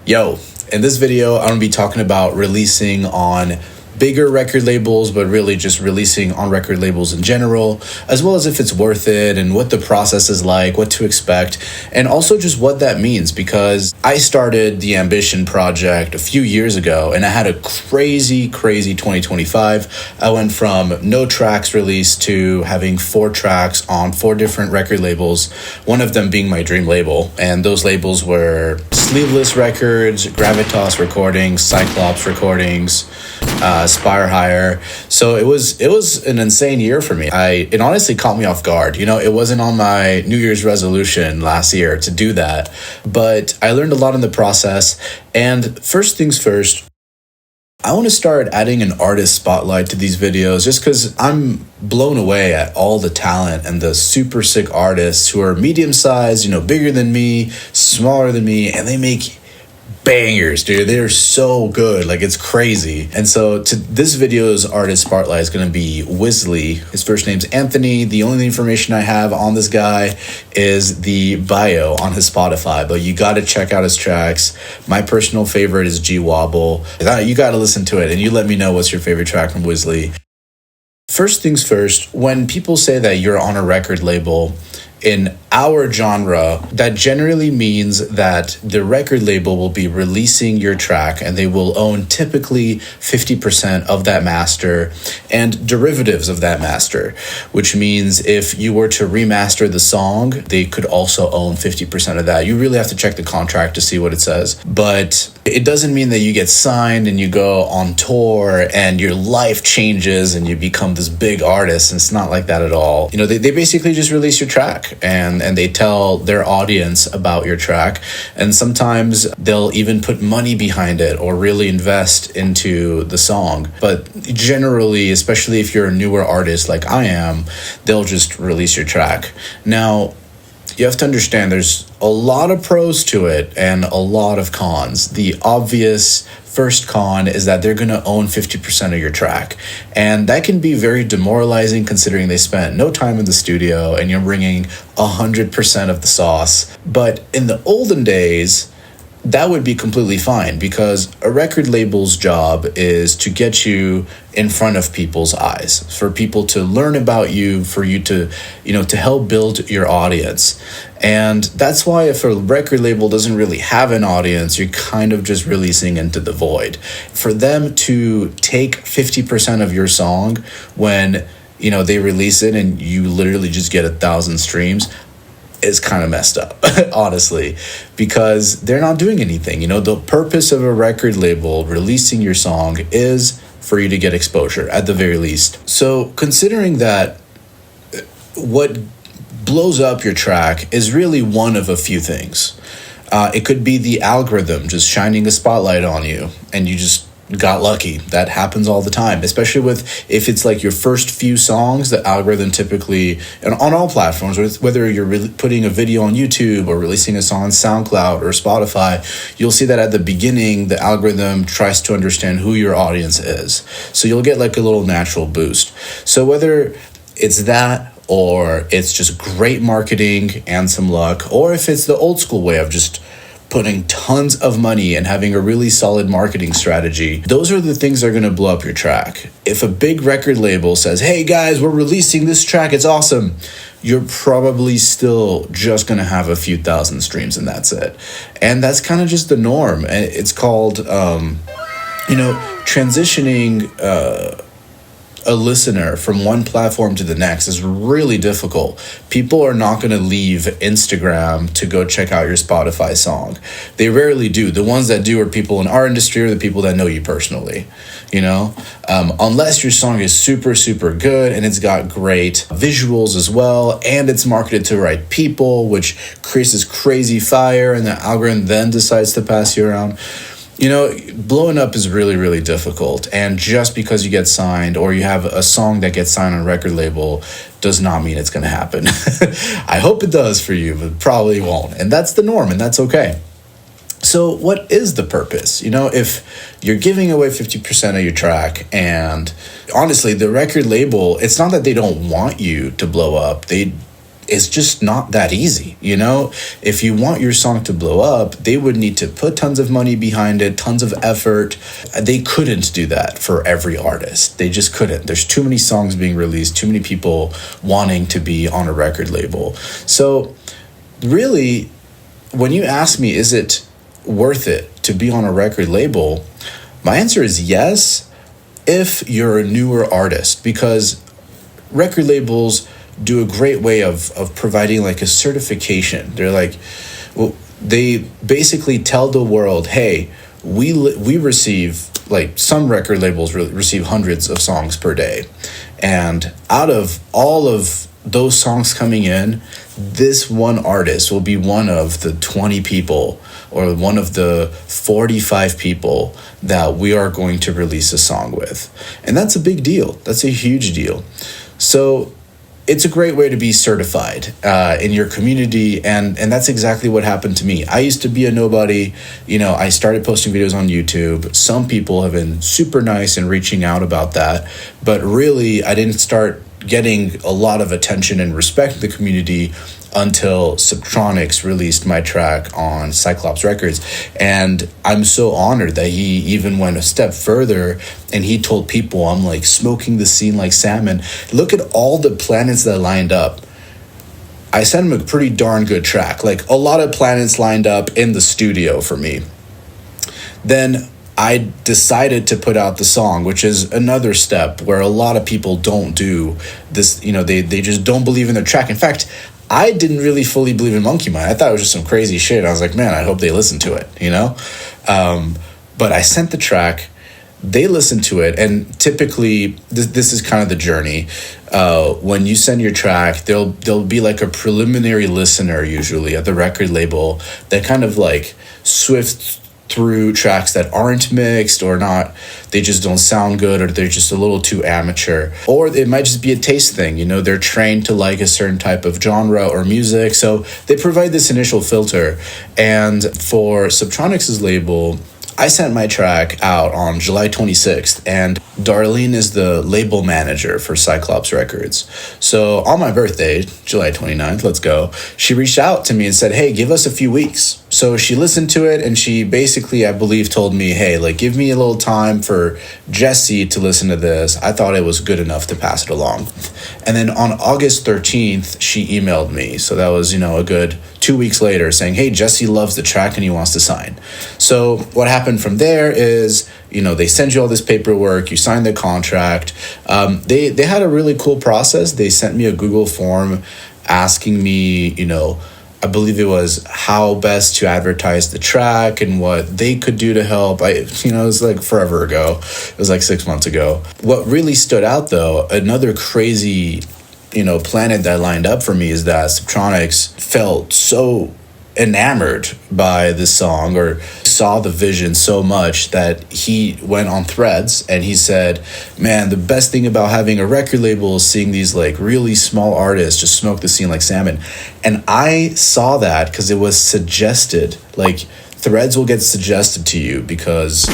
Yo, in this video, I'm going to be talking about releasing on bigger record labels, but really just releasing on record labels in general, as well as if it's worth it and what the process is like, what to expect, and also just what that means, because I started the Ambition project a few years ago and I had a crazy 2025. I went from no tracks released to having 4 tracks on 4 different record labels, one of them being my dream label, and those labels were Sleeveless Records, Gravitas Recordings, Cyclops Recordings, Spire Hire. So it was an insane year for me. It honestly caught me off guard. It wasn't on my New Year's resolution last year to do that, but I learned a lot in the process. And first things first, I want to start adding an artist spotlight to these videos just because I'm blown away at all the talent and the super sick artists who are medium-sized, bigger than me, smaller than me, and they make bangers, dude. They're so good. Like, it's crazy. And so this video's artist spotlight is going to be Wisley. His first name's Anthony. The only information I have on this guy is the bio on his Spotify, but you got to check out his tracks. My personal favorite is G Wobble. You got to listen to it, and you let me know what's your favorite track from Wisley. First things first, when people say that you're on a record label, in our genre, that generally means that the record label will be releasing your track and they will own typically 50% of that master and derivatives of that master, which means if you were to remaster the song, they could also own 50% of that. You really have to check the contract to see what it says. But it doesn't mean that you get signed and you go on tour and your life changes and you become this big artist. And it's not like that at all. They basically just release your track and they tell their audience about your track, and sometimes they'll even put money behind it or really invest into the song. But generally, especially if you're a newer artist like I am, they'll just release your track. Now, you have to understand there's a lot of pros to it and a lot of cons. The obvious first con is that they're going to own 50% of your track. And that can be very demoralizing considering they spent no time in the studio and you're bringing 100% of the sauce. But in the olden days, that would be completely fine because a record label's job is to get you in front of people's eyes, for people to learn about you, for you to, to help build your audience. And that's why if a record label doesn't really have an audience, you're kind of just releasing into the void. For them to take 50% of your song when, they release it and you literally just get 1,000 streams, is kind of messed up, honestly, because they're not doing anything. The purpose of a record label releasing your song is for you to get exposure at the very least. So considering that what blows up your track is really one of a few things. It could be the algorithm just shining a spotlight on you and you just got lucky. That happens all the time, especially if it's like your first few songs. The algorithm typically, and on all platforms, whether you're putting a video on YouTube or releasing a song on SoundCloud or Spotify, you'll see that at the beginning the algorithm tries to understand who your audience is, so you'll get like a little natural boost. So whether it's that or it's just great marketing and some luck, or if it's the old school way of just putting tons of money and having a really solid marketing strategy, those are the things that are going to blow up your track. If a big record label says, hey guys, we're releasing this track, it's awesome, you're probably still just going to have a few thousand streams and that's it. And that's kind of just the norm. And it's called, transitioning a listener from one platform to the next is really difficult. People are not going to leave Instagram to go check out your Spotify song. They rarely do. The ones that do are people in our industry or the people that know you personally, unless your song is super good and it's got great visuals as well and it's marketed to the right people, which creates this crazy fire and the algorithm then decides to pass you around. Blowing up is really difficult, and just because you get signed or you have a song that gets signed on a record label does not mean it's going to happen. I hope it does for you, but probably won't, and that's the norm, and that's okay. So what is the purpose? If you're giving away 50% of your track, and honestly, the record label, it's not that they don't want you to blow up. They it's just not that easy, you know? If you want your song to blow up, they would need to put tons of money behind it, tons of effort. They couldn't do that for every artist. They just couldn't. There's too many songs being released, too many people wanting to be on a record label. So really, when you ask me, is it worth it to be on a record label? My answer is yes, if you're a newer artist, because record labels do a great way of providing like a certification. They're like, well, they basically tell the world, hey, we receive, like, some record labels receive hundreds of songs per day, and out of all of those songs coming in, this one artist will be one of the 20 people or one of the 45 people that we are going to release a song with. And that's a big deal. That's a huge deal. So it's a great way to be certified in your community, and that's exactly what happened to me. I used to be a nobody. You know, I started posting videos on YouTube. Some people have been super nice and reaching out about that, but really I didn't start getting a lot of attention and respect in the community until Subtronics released my track on Cyclops Records. And I'm so honored that he even went a step further and he told people I'm like smoking the scene like salmon. Look at all the planets that lined up. I sent him a pretty darn good track. Like, a lot of planets lined up in the studio for me. Then I decided to put out the song, which is another step where a lot of people don't do this. You know, they just don't believe in their track. In fact, I didn't really fully believe in Monkey Mind. I thought it was just some crazy shit. I was like, man, I hope they listen to it, you know? But I sent the track, they listened to it, and typically, this is kind of the journey. When you send your track, there'll be like a preliminary listener usually at the record label that kind of like swifts through tracks that aren't mixed or not, they just don't sound good, or they're just a little too amateur, or it might just be a taste thing. You know, they're trained to like a certain type of genre or music, so they provide this initial filter. And for Subtronics' label, I sent my track out on July 26th, and Darlene is the label manager for Cyclops Records. So on my birthday, July 29th, let's go, she reached out to me and said, hey, give us a few weeks. So she listened to it, and she basically, I believe, told me, hey, like, give me a little time for Jesse to listen to this. I thought it was good enough to pass it along. And then on August 13th, she emailed me. So that was, you know, a good 2 weeks later, saying, hey, Jesse loves the track and he wants to sign. So what happened from there is, you know, they send you all this paperwork, you sign the contract. They had a really cool process. They sent me a Google form asking me, you know, I believe it was how best to advertise the track and what they could do to help. It was like forever ago. It was like 6 months ago. What really stood out, though, another crazy, planet that lined up for me is that Subtronics felt so enamored by this song, or saw the vision so much, that he went on Threads and he said, man, the best thing about having a record label is seeing these like really small artists just smoke the scene like salmon. And I saw that because it was suggested. Like, Threads will get suggested to you because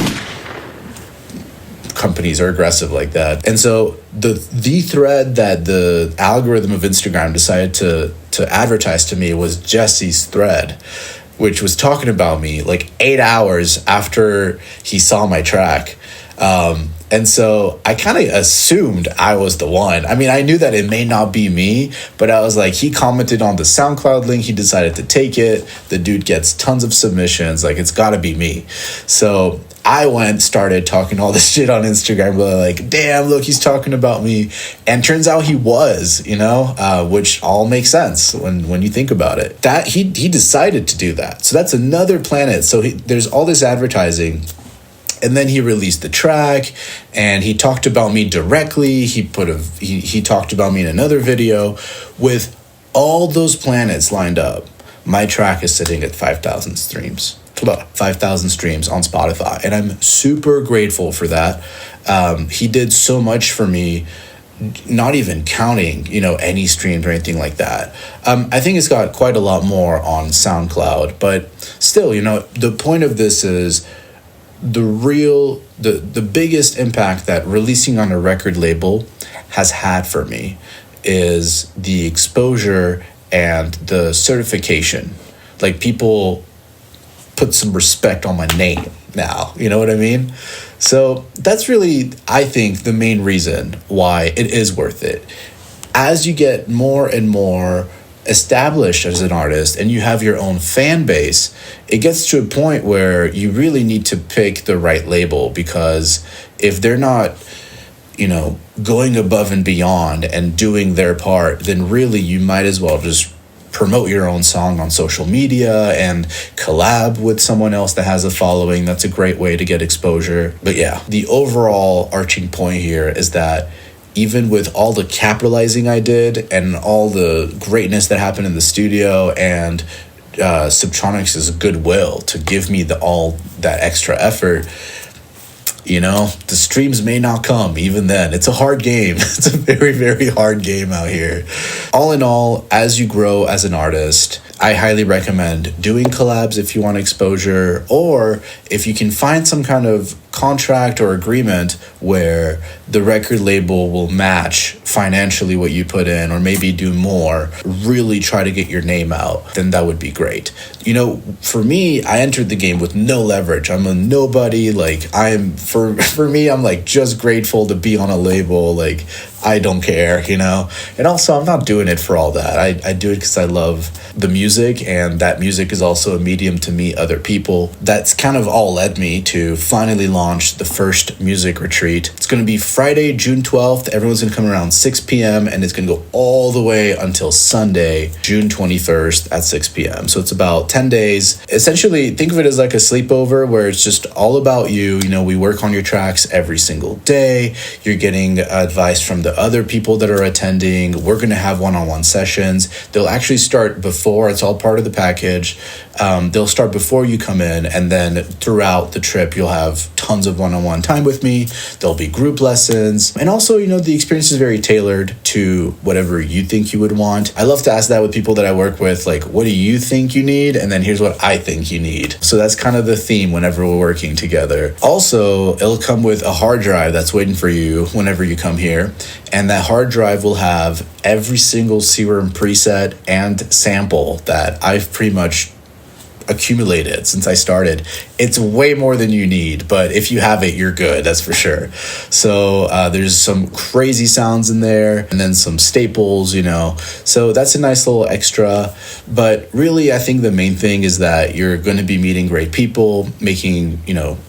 companies are aggressive like that. And so the thread that the algorithm of Instagram decided to advertise to me was Jesse's thread, which was talking about me like 8 hours after he saw my track. And so I kind of assumed I was the one. I mean, I knew that it may not be me, but I was like, he commented on the SoundCloud link. He decided to take it. The dude gets tons of submissions. Like, it's got to be me. So I started talking all this shit on Instagram, like, damn, look, he's talking about me. And turns out he was, which all makes sense when you think about it. That he decided to do that. So that's another planet. So there's all this advertising. And then he released the track, and he talked about me directly. He talked about me in another video. With all those planets lined up, my track is sitting at 5,000 streams. 5,000 streams on Spotify, and I'm super grateful for that. He did so much for me, not even counting, any streams or anything like that. I think it's got quite a lot more on SoundCloud, but still, the point of this is the biggest impact that releasing on a record label has had for me is the exposure and the certification. Like, people put some respect on my name now, you know what I mean? So that's really, I think, the main reason why it is worth it. As you get more and more established as an artist and you have your own fan base, it gets to a point where you really need to pick the right label, because if they're not, going above and beyond and doing their part, then really you might as well just promote your own song on social media and collab with someone else that has a following. That's a great way to get exposure. But yeah, the overall arching point here is that even with all the capitalizing I did and all the greatness that happened in the studio and Subtronics' goodwill to give me all that extra effort, the streams may not come even then. It's a hard game. It's a very, very hard game out here. All in all, as you grow as an artist, I highly recommend doing collabs if you want exposure, or if you can find some kind of contract or agreement where the record label will match financially what you put in, or maybe do more, really try to get your name out, then that would be great. For me, I entered the game with no leverage. I'm a nobody. For me, I'm like just grateful to be on a label. Like, I don't care, and also I'm not doing it for all that. I do it because I love the music, and that music is also a medium to meet other people. That's kind of all led me to finally launch the first music retreat. It's going to be Friday, June 12th. Everyone's going to come around 6 p.m. and it's going to go all the way until Sunday, June 21st at 6 p.m. So it's about 10 days. Essentially, think of it as like a sleepover where it's just all about you. We work on your tracks every single day. You're getting advice from the other people that are attending. We're going to have one-on-one sessions. They'll actually start before. It's all part of the package. They'll start before you come in, and then throughout the trip you'll have tons of one-on-one time with me. There'll be group lessons, and also the experience is very tailored to whatever you think you would want. I love to ask that with people that I work with, like, what do you think you need, and then here's what I think you need. So that's kind of the theme whenever we're working together. Also, it'll come with a hard drive that's waiting for you whenever you come here, and that hard drive will have every single Serum preset and sample that I've pretty much accumulated since I started. It's way more than you need, but if you have it, you're good, that's for sure. So there's some crazy sounds in there, and then some staples, so that's a nice little extra. But really, I think the main thing is that you're going to be meeting great people, making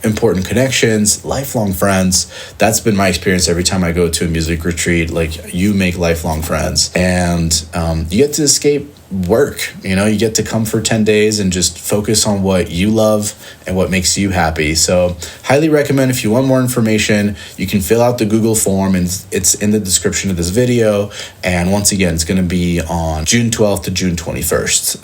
important connections, lifelong friends. That's been my experience every time I go to a music retreat. Like, you make lifelong friends, and you get to escape work. You get to come for 10 days and just focus on what you love and what makes you happy. So highly recommend. If you want more information, you can fill out the Google form, and it's in the description of this video. And once again, it's going to be on June 12th to June 21st.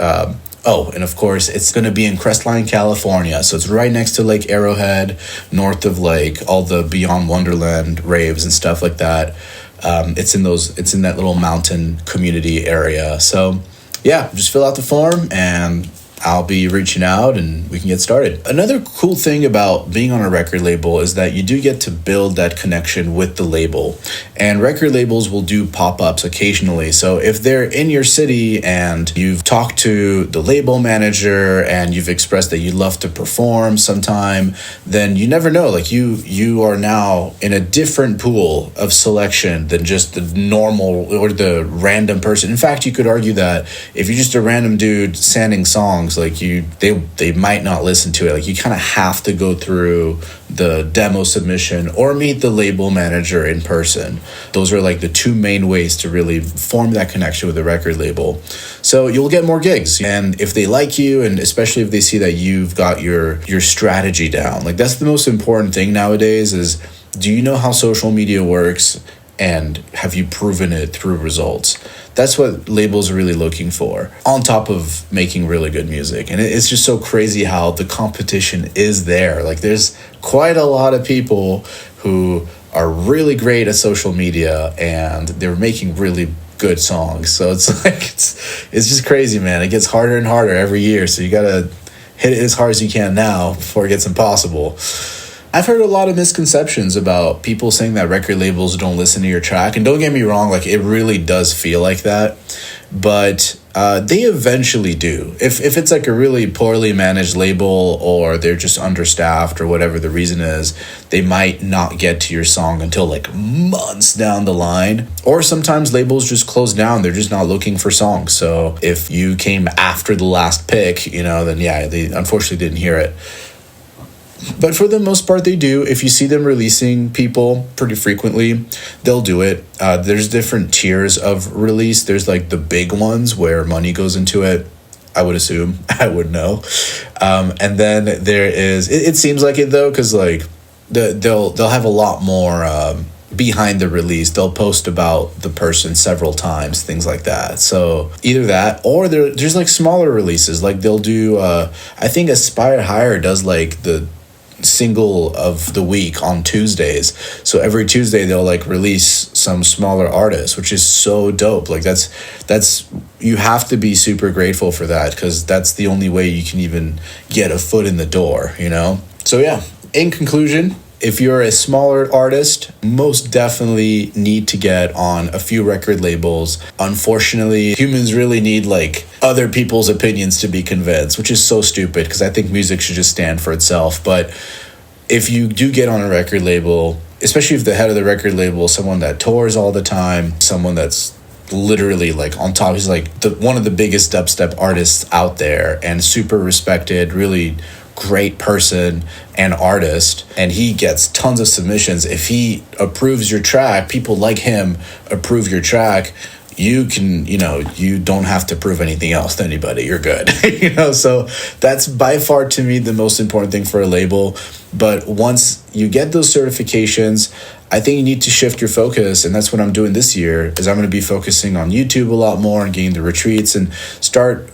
And of course, it's going to be in Crestline, California. So it's right next to Lake Arrowhead, north of all the Beyond Wonderland raves and stuff like that. It's in that little mountain community area. So yeah, just fill out the form and I'll be reaching out and we can get started. Another cool thing about being on a record label is that you do get to build that connection with the label. And record labels will do pop-ups occasionally. So if they're in your city and you've talked to the label manager and you've expressed that you'd love to perform sometime, then you never know. Like, you are now in a different pool of selection than just the normal or the random person. In fact, you could argue that if you're just a random dude sanding songs, like, they might not listen to it. Like, you kind of have to go through the demo submission or meet the label manager in person. Those are like the two main ways to really form that connection with the record label. So you'll get more gigs, and if they like you, and especially if they see that you've got your strategy down, like, that's the most important thing nowadays is, do you know how social media works, and have you proven it through results? That's what labels are really looking for, on top of making really good music. And it's just so crazy how the competition is there. Like, there's quite a lot of people who are really great at social media and they're making really good songs. So it's like, it's just crazy, man. It gets harder and harder every year. So you gotta hit it as hard as you can now before it gets impossible. I've heard a lot of misconceptions about people saying that record labels don't listen to your track. And don't get me wrong, like, it really does feel like that. But They eventually do. If it's like a really poorly managed label, or they're just understaffed, or whatever the reason is, they might not get to your song until like months down the line. Or sometimes labels just close down. They're just not looking for songs. So if you came after the last pick, then yeah, they unfortunately didn't hear it. But for the most part, they do. If you see them releasing people pretty frequently, they'll do it. There's different tiers of release. There's like the big ones where money goes into it. I would assume. I would know. And then there is. It seems like it though, because like they'll have a lot more behind the release. They'll post about the person several times, things like that. So either that, or there's like smaller releases. Like they'll do. I think Aspire Higher does like the single of the week on Tuesdays. So every Tuesday they'll like release some smaller artists, which is so dope. Like that's you have to be super grateful for that, because that's the only way you can even get a foot in the door, So yeah, in conclusion, if you're a smaller artist, most definitely need to get on a few record labels. Unfortunately, humans really need like other people's opinions to be convinced, which is so stupid, because I think music should just stand for itself. But if you do get on a record label, especially if the head of the record label is someone that tours all the time, someone that's literally like on top, he's like one of the biggest dubstep artists out there and super respected, really great person and artist, and he gets tons of submissions. If he approves your track, people like him approve your track, you can, you don't have to prove anything else to anybody. You're good. So that's by far to me the most important thing for a label. But once you get those certifications, I think you need to shift your focus, and that's what I'm doing this year. Is I'm going to be focusing on YouTube a lot more and getting the retreats and start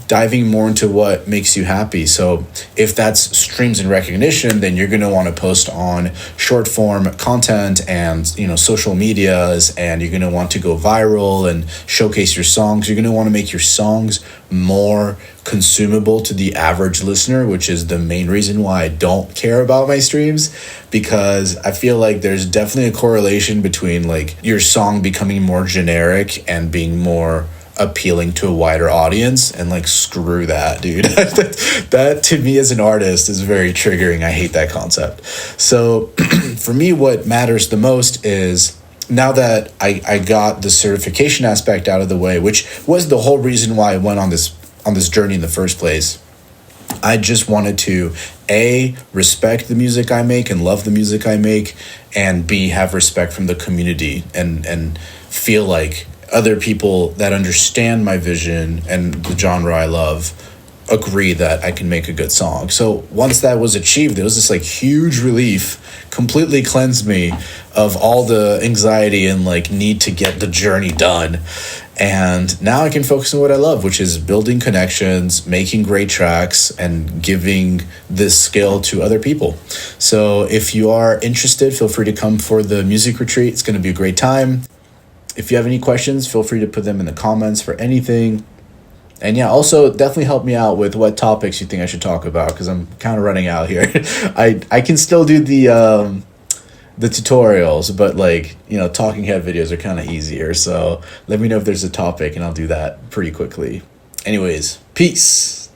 diving more into what makes you happy. So if that's streams and recognition, then you're going to want to post on short form content and social medias, and you're going to want to go viral and showcase your songs. You're going to want to make your songs more consumable to the average listener, which is the main reason why I don't care about my streams, because I feel like there's definitely a correlation between like your song becoming more generic and being more appealing to a wider audience, and like screw that, dude. that to me as an artist is very triggering. I hate that concept. So for me, what matters the most is, now that I got the certification aspect out of the way, which was the whole reason why I went on this journey in the first place, I just wanted to A, respect the music I make and love the music I make, and B, have respect from the community and feel like other people that understand my vision and the genre I love agree that I can make a good song. So once that was achieved, it was this like huge relief, completely cleansed me of all the anxiety and like need to get the journey done. And now I can focus on what I love, which is building connections, making great tracks, and giving this skill to other people. So if you are interested, feel free to come for the music retreat. It's going to be a great time. If you have any questions, feel free to put them in the comments for anything. And yeah, also definitely help me out with what topics you think I should talk about, because I'm kind of running out here. I can still do the tutorials, but like, talking head videos are kind of easier. So let me know if there's a topic and I'll do that pretty quickly. Anyways, peace.